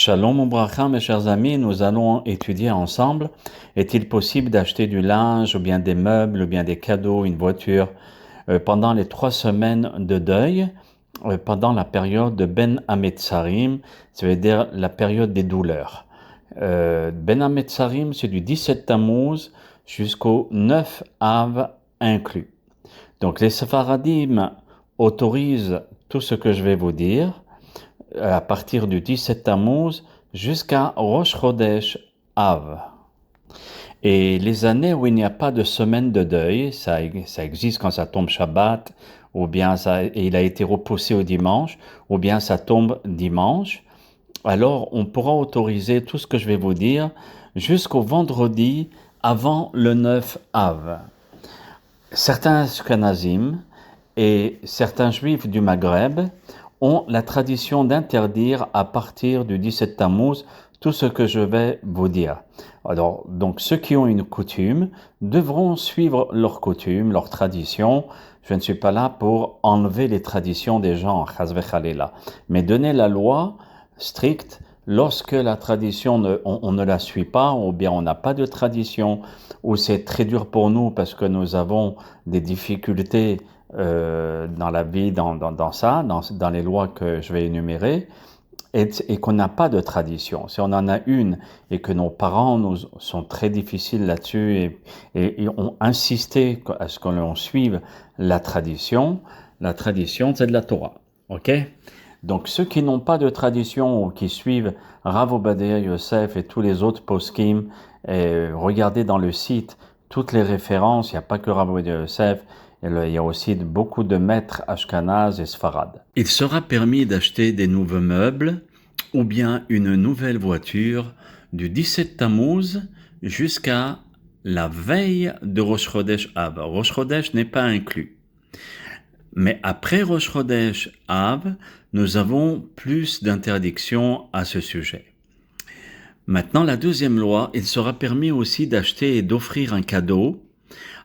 Shalom Ubracha, mes chers amis, nous allons étudier ensemble. Est-il possible d'acheter du linge, ou bien des meubles, ou bien des cadeaux, une voiture, pendant les 3 semaines de deuil, pendant la période de Ben Hametzarim, ça veut dire la période des douleurs. Ben Hametzarim, c'est du 17 Tammuz jusqu'au 9 Av inclus. Donc les Sefaradim autorisent tout ce que je vais vous dire, à partir du 17 Tammuz jusqu'à Rosh Chodesh Av. Et les années où il n'y a pas de semaine de deuil, ça existe quand ça tombe Shabbat, ou bien il a été repoussé au dimanche, ou bien ça tombe dimanche, alors on pourra autoriser tout ce que je vais vous dire jusqu'au vendredi avant le 9 Av. Certains Ashkenazim et certains Juifs du Maghreb ont la tradition d'interdire à partir du 17 Tammuz tout ce que je vais vous dire. Alors, donc ceux qui ont une coutume devront suivre leur coutume, leur tradition. Je ne suis pas là pour enlever les traditions des gens, mais donner la loi stricte lorsque la tradition, on ne la suit pas, ou bien on n'a pas de tradition, ou c'est très dur pour nous parce que nous avons des difficultés dans la vie, dans les lois que je vais énumérer, et qu'on n'a pas de tradition. Si on en a une et que nos parents sont très difficiles là-dessus et ont insisté à ce qu'on suive la tradition c'est de la Torah. Ok? Donc ceux qui n'ont pas de tradition ou qui suivent Rav Ovadia Yosef et tous les autres poskim, regardez dans le site toutes les références, il n'y a pas que Rav Ovadia Yosef, il y a aussi beaucoup de maîtres Ashkenaz et Sfarad. Il sera permis d'acheter des nouveaux meubles ou bien une nouvelle voiture du 17 Tammuz jusqu'à la veille de Rosh Chodesh Av. Rosh Chodesh n'est pas inclus. Mais après Rosh Chodesh Av, nous avons plus d'interdictions à ce sujet. Maintenant, la deuxième loi, il sera permis aussi d'acheter et d'offrir un cadeau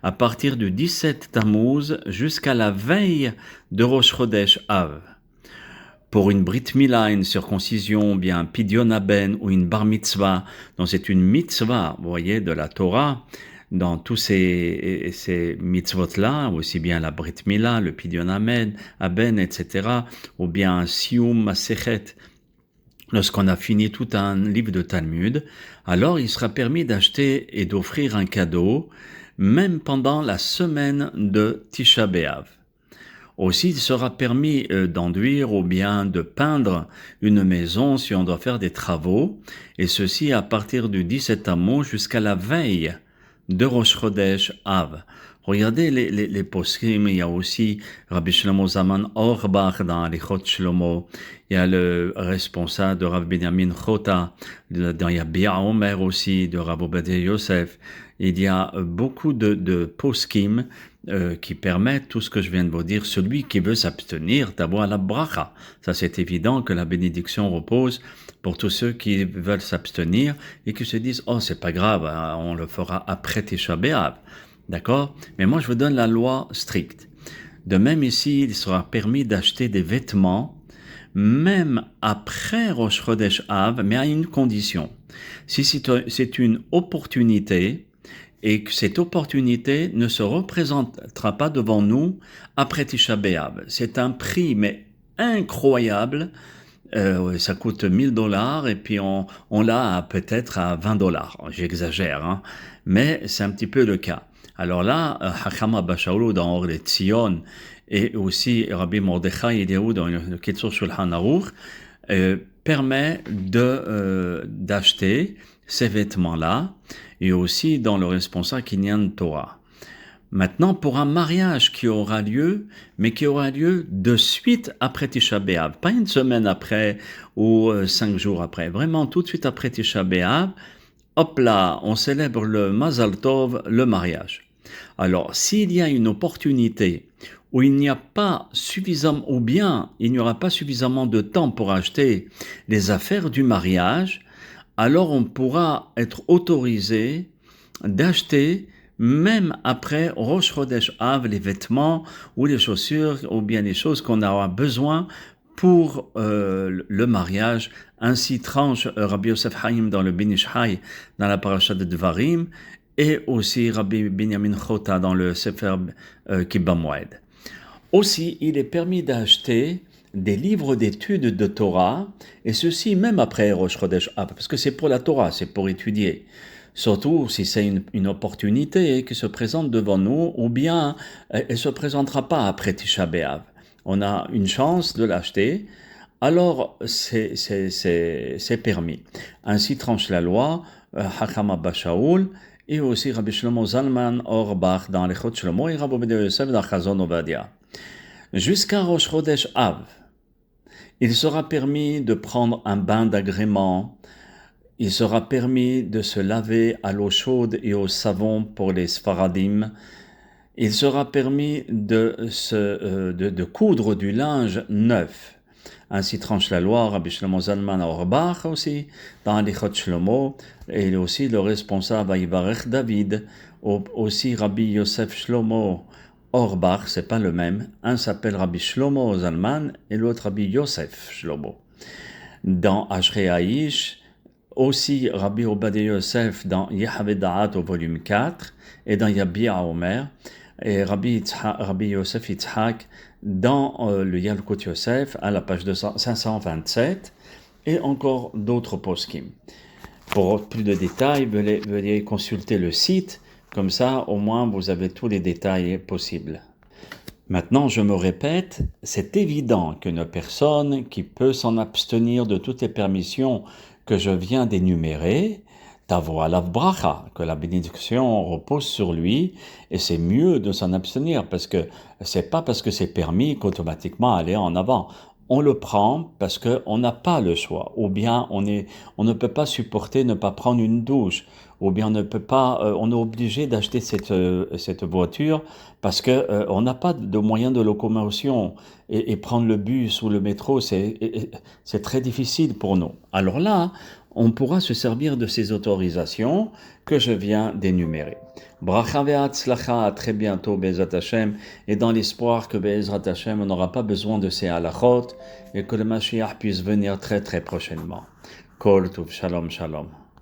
à partir du 17 Tammuz jusqu'à la veille de Rosh Chodesh Av. Pour une Brit Mila, une circoncision, bien un Pidyon Haben ou une Bar Mitzvah, donc c'est une mitzvah, vous voyez, de la Torah, dans tous ces mitzvot-là, aussi bien la Brit Mila, le Pidyon Haben, etc., ou bien un Siyum Masechet, lorsqu'on a fini tout un livre de Talmud, alors il sera permis d'acheter et d'offrir un cadeau, même pendant la semaine de Tisha B'Av. Aussi, il sera permis d'enduire ou bien de peindre une maison si on doit faire des travaux, et ceci à partir du 17 Tammuz jusqu'à la veille de Rosh Chodesh Av. Regardez les poskim, il y a aussi Rabbi Shlomo Zaman Auerbach dans Alichot Shlomo, il y a le responsable de Rav Binyamin Chota, il y a Bia Omer aussi, de Rav Ovadia Yosef. Il y a beaucoup de poskim qui permettent tout ce que je viens de vous dire. Celui qui veut s'abstenir, d'avoir la bracha. Ça, c'est évident que la bénédiction repose pour tous ceux qui veulent s'abstenir et qui se disent « Oh, c'est pas grave, hein, on le fera après Tisha B'Av. » D'accord? Mais moi, je vous donne la loi stricte. De même ici, il sera permis d'acheter des vêtements même après Rosh Chodesh Av, mais à une condition. Si c'est une opportunité, et que cette opportunité ne se représentera pas devant nous après Tisha B'Av. C'est un prix, mais incroyable. Ça coûte $1000 et puis on l'a peut-être à $20. J'exagère, hein, mais c'est un petit peu le cas. Alors là, Hacham Abba Shaul dans Or de Tzion et aussi Rabbi Mordechai Eliyahu dans le Kitzur Shulchan Aruch permet d'acheter ces vêtements-là, et aussi dans le responsable Kinyan Torah. Maintenant, pour un mariage qui aura lieu, mais qui aura lieu de suite après Tisha B'Av, pas une semaine après ou 5 jours après, vraiment tout de suite après Tisha B'Av, hop là, on célèbre le Mazal Tov, le mariage. Alors, s'il y a une opportunité où il n'y a pas suffisamment, ou bien il n'y aura pas suffisamment de temps pour acheter les affaires du mariage, alors on pourra être autorisé d'acheter, même après Rosh Chodesh Av, les vêtements ou les chaussures ou bien les choses qu'on aura besoin pour le mariage. Ainsi tranche Rabbi Yosef Haim dans le Ben Ish Hai, dans la paracha de Devarim, et aussi Rabbi Binyamin Chota dans le Sefer Kibba Moed. Aussi, il est permis d'acheter des livres d'études de Torah, et ceci même après Rosh Chodesh Av, parce que c'est pour la Torah, c'est pour étudier. Surtout si c'est une opportunité qui se présente devant nous, ou bien elle ne se présentera pas après Tisha B'Av. On a une chance de l'acheter, alors c'est permis. Ainsi tranche la loi, Hakam Abba Shaul, et aussi Rabbi Shlomo Zalman Auerbach dans l'Echot Shlomo et Rabbi Ovadia Yosef dans Chazon Ovadia. Jusqu'à Rosh Chodesh Av, il sera permis de prendre un bain d'agrément, il sera permis de se laver à l'eau chaude et au savon pour les Sfaradim, il sera permis de coudre du linge neuf. Ainsi tranche la loi, Rabbi Shlomo Zalman Auerbach aussi, dans l'Ichot Shlomo, et aussi le responsable Yivarech David, aussi Rabbi Yosef Shlomo Auerbach, c'est pas le même, un s'appelle Rabbi Shlomo Zalman et l'autre Rabbi Yosef Shlomo. Dans Ashrei Aish, aussi Rabbi Ovadia Yosef dans Yehaveh Da'at au volume 4, et dans Yabia Omer, et Rabbi Yosef Yitzhak dans le Yalkut Yosef à la page 527, et encore d'autres poskim. Pour plus de détails, veuillez consulter le site, comme ça au moins vous avez tous les détails possibles. Maintenant, je me répète, c'est évident qu'une personne qui peut s'en abstenir de toutes les permissions que je viens d'énumérer, tavo alav bracha, que la bénédiction repose sur lui, et c'est mieux de s'en abstenir, parce que c'est pas parce que c'est permis qu'automatiquement aller en avant. On le prend parce qu'on n'a pas le choix, ou bien on ne peut pas supporter ne pas prendre une douche, ou bien on est obligé d'acheter cette voiture parce que on n'a pas de moyen de locomotion, et prendre le bus ou le métro, c'est très difficile pour nous. Alors là, on pourra se servir de ces autorisations que je viens d'énumérer. Bracha ve'atzlacha, à très bientôt, Be'ezrat Hashem, et dans l'espoir que Be'ezrat Hashem, on n'aura pas besoin de ces halachot, et que le Mashiach puisse venir très très prochainement. Kol Tuv, Shalom Shalom.